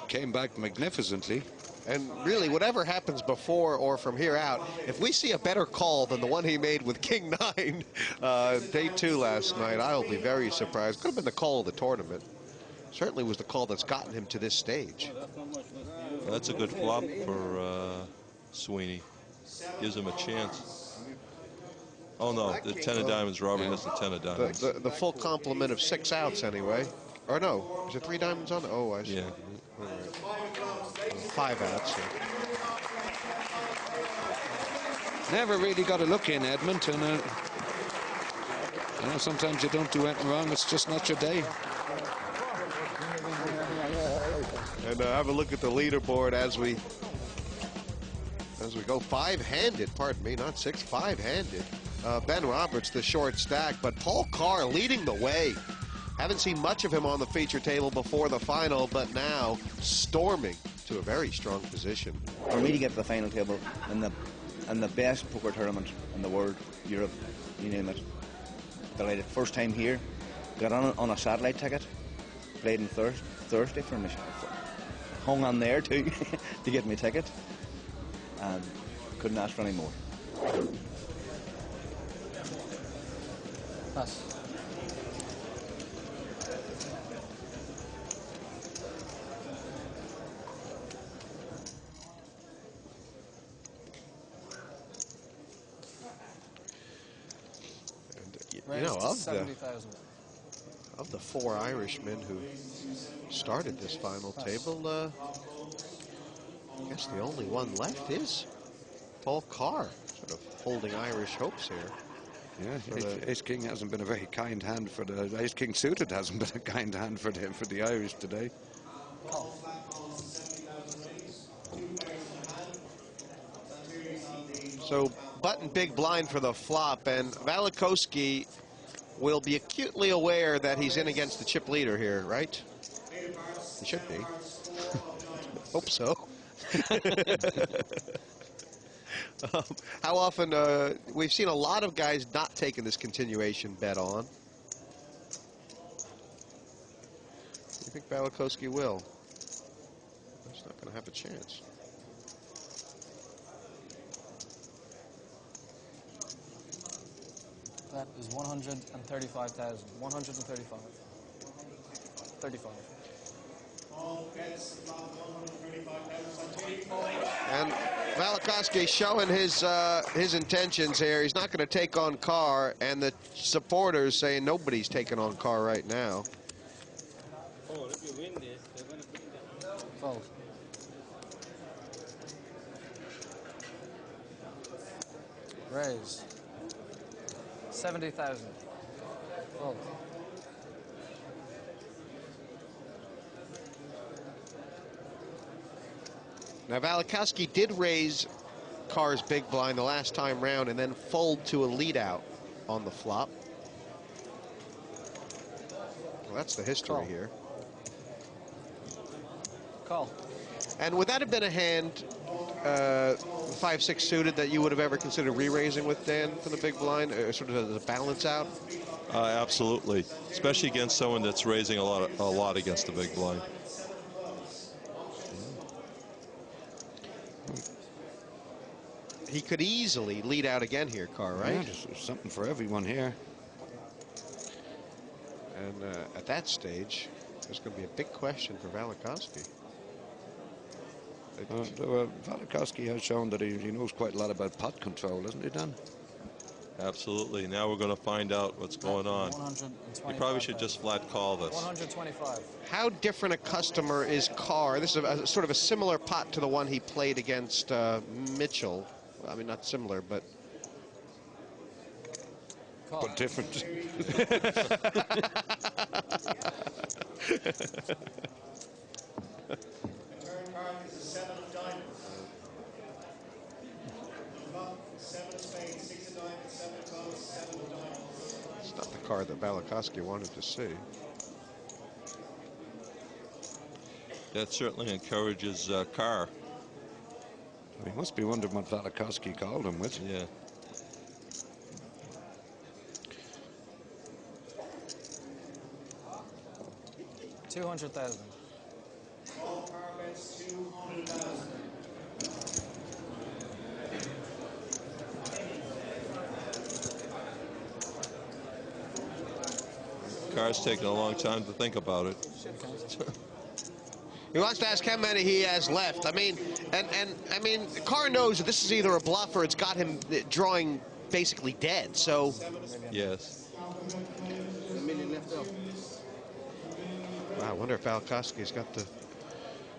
came back magnificently. And really, whatever happens before or from here out, if we see a better call than the one he made with King 9, day 2 last night, I'll be very surprised. Could have been the call of the tournament. Certainly was the call that's gotten him to this stage. That's a good flop for Sweeney. Gives him a chance. Oh no, the 10 of diamonds. Robert has the 10 of diamonds. The full complement of 6 outs anyway. Or no, is it 3 diamonds on? Oh, I see. Yeah. 5 outs. Never really got a look in, Edmund. And you know, sometimes you don't do anything wrong. It's just not your day. And have a look at the leaderboard as we go 5-handed. Pardon me, not 6, 5-handed. Ben Roberts, the short stack, but Paul Carr leading the way. Haven't seen much of him on the feature table before the final, but now storming to a very strong position. For me to get to the final table in the best poker tournament in the world, Europe, you name it, delighted. First time here, got on a satellite ticket, played in Thursday for me, hung on there too to get me ticket, and couldn't ask for any more. Pass. You know, of the 4 Irishmen who started this final table, I guess the only one left is Paul Carr, sort of holding Irish hopes here. Yeah, Ace King hasn't been a very kind hand for the Ace King suited hasn't been a kind hand for the Irish today. So button big blind for the flop, and Valikowski will be acutely aware that he's in against the chip leader here, right? He should be. Hope so. How often, we've seen a lot of guys not taking this continuation bet on. You think Valikowski will? He's not going to have a chance. That is 135,000. 135. 35. And Valikowski showing his intentions here. He's not going to take on Carr, and the supporters saying nobody's taking on Carr right now. Oh, if you win this, they're going to bring that. Fold. Raise. 70,000. Fold. Now Valikowski did raise Carr's big blind the last time round and then fold to a lead out on the flop. Well, that's the history Call. here. Call. And would that have been a hand 5-6 suited that you would have ever considered re-raising with, Dan, for the big blind, sort of as a balance out? Absolutely, especially against someone that's raising a lot against the big blind. He could easily lead out again here, Carr, right? Yeah, there's something for everyone here. And at that stage, there's going to be a big question for Valikowski. Valikowski has shown that he knows quite a lot about pot control, hasn't he, Dan? Absolutely. Now we're going to find out what's going on. You probably should just flat call this. 125. How different a customer is Carr? This is sort of a similar pot to the one he played against Mitchell. I mean, not similar, but... Call. But different. It's not the card that Valikowski wanted to see. That certainly encourages Carr. He must be wondering what Valikowski called him with. Yeah. $200,000. Car's taking a long time to think about it. He wants to ask how many he has left. I mean, I mean, Carr knows that this is either a bluff or it's got him drawing basically dead. So, Yes. wow, I wonder if Valkoski's got the.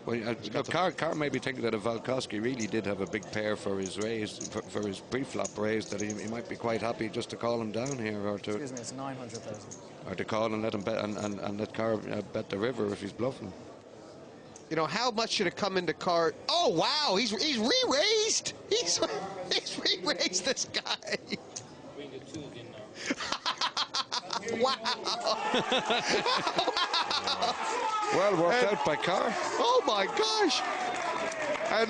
Well, Carr may be thinking that if Valkoski really did have a big pair for his raise, for his pre-flop raise, that he might be quite happy just to call him down here, or to Excuse me, it's 900,000. or to call and let him bet and let Carr bet the river if he's bluffing. You know, how much should it come into Carr? Oh wow, he's re-raised. He's re-raised this guy. Bring the twos in now. Wow. Well worked out by Carr. Oh my gosh. And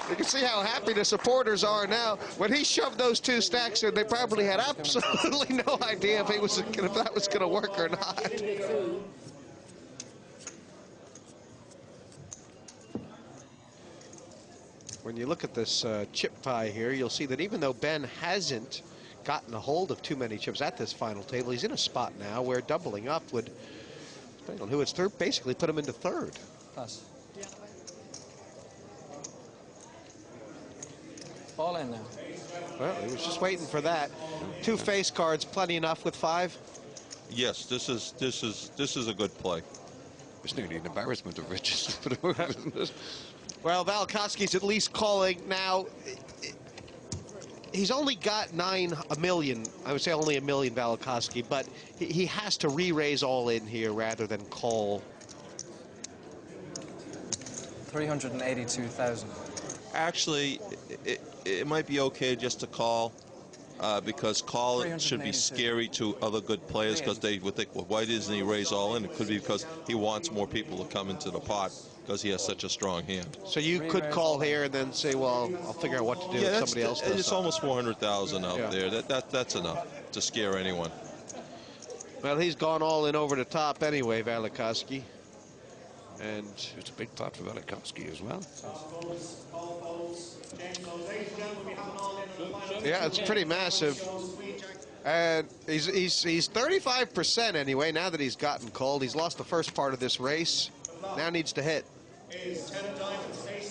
you can see how happy the supporters are now. When he shoved those two stacks in, they probably had absolutely no idea if that was going to work or not. When you look at this chip pie here, you'll see that even though Ben hasn't gotten a hold of too many chips at this final table, he's in a spot now where doubling up would, depending on who it's third, basically put him into third. Pass. All in now. Well, he was just waiting for that. Two face cards, plenty enough with 5. Yes, this is a good play. It's nearly an embarrassment of riches. Isn't it? Well, Valkoski's at least calling now. He's only got a million. I would say only $1 million, Valkoski, but he has to re-raise all in here rather than call. 382,000. Actually, it might be okay just to call, because call should be 382. scary to other good players, because they would think, well, why doesn't he raise all in? It could be because he wants more people to come into the pot because he has such a strong hand. So you could call here and then say, well, I'll figure out what to do if somebody else does it's something. almost 400,000 out Yeah. there. That's enough to scare anyone. Well, he's gone all in over the top anyway, Valkoski. And It's a big pot for Valkoski as well. yeah, it's pretty massive. And he's 35% anyway, now that he's gotten called. He's lost the first part of this race. Now needs to hit.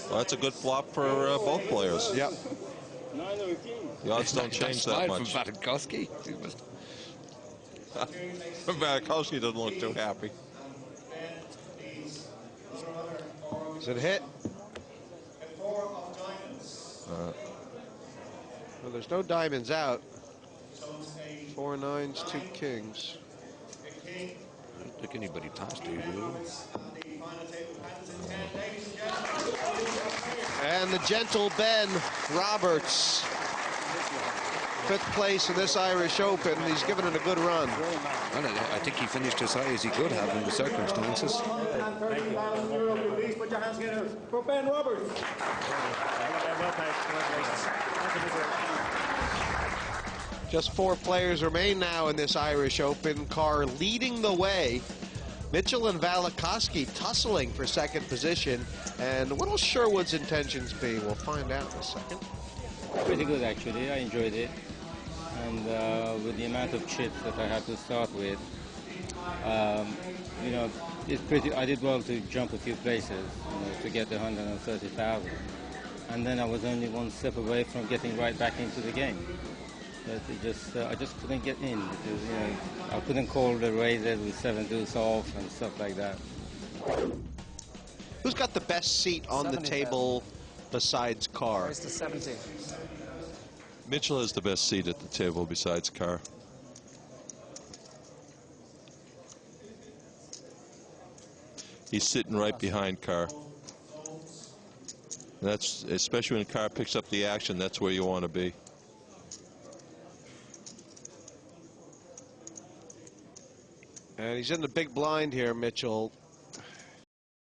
Well, that's a good flop for both players. Yep. 9 or 15. The odds don't change that much. From Valkoski. Valkoski doesn't look too happy. Is it a hit? Well, there's no diamonds out. 4 nines, 2 kings. I don't think anybody passed you, do you? And the gentle Ben Roberts, 5th place in this Irish Open. He's given it a good run. Well, I think he finished as high as he could have in the circumstances. Put your hands together for Ben Roberts. Just 4 players remain now in this Irish Open. Carr leading the way. Mitchell and Valkoski tussling for 2nd position. And what will Sherwood's intentions be? We'll find out in a second. Pretty good, actually. I enjoyed it. And with the amount of chips that I had to start with, you know, it's pretty. I did well to jump a few places, you know, to get the 130,000. And then I was only one step away from getting right back into the game. But I just couldn't get in because, you know, I couldn't call the raises with 7 deuce off and stuff like that. Who's got the best seat on the 70,000. table besides Carr? Raise to 70. Mitchell has the best seat at the table besides Carr. He's sitting right behind Carr. That's, especially when Carr picks up the action, that's where you want to be. And he's in the big blind here, Mitchell.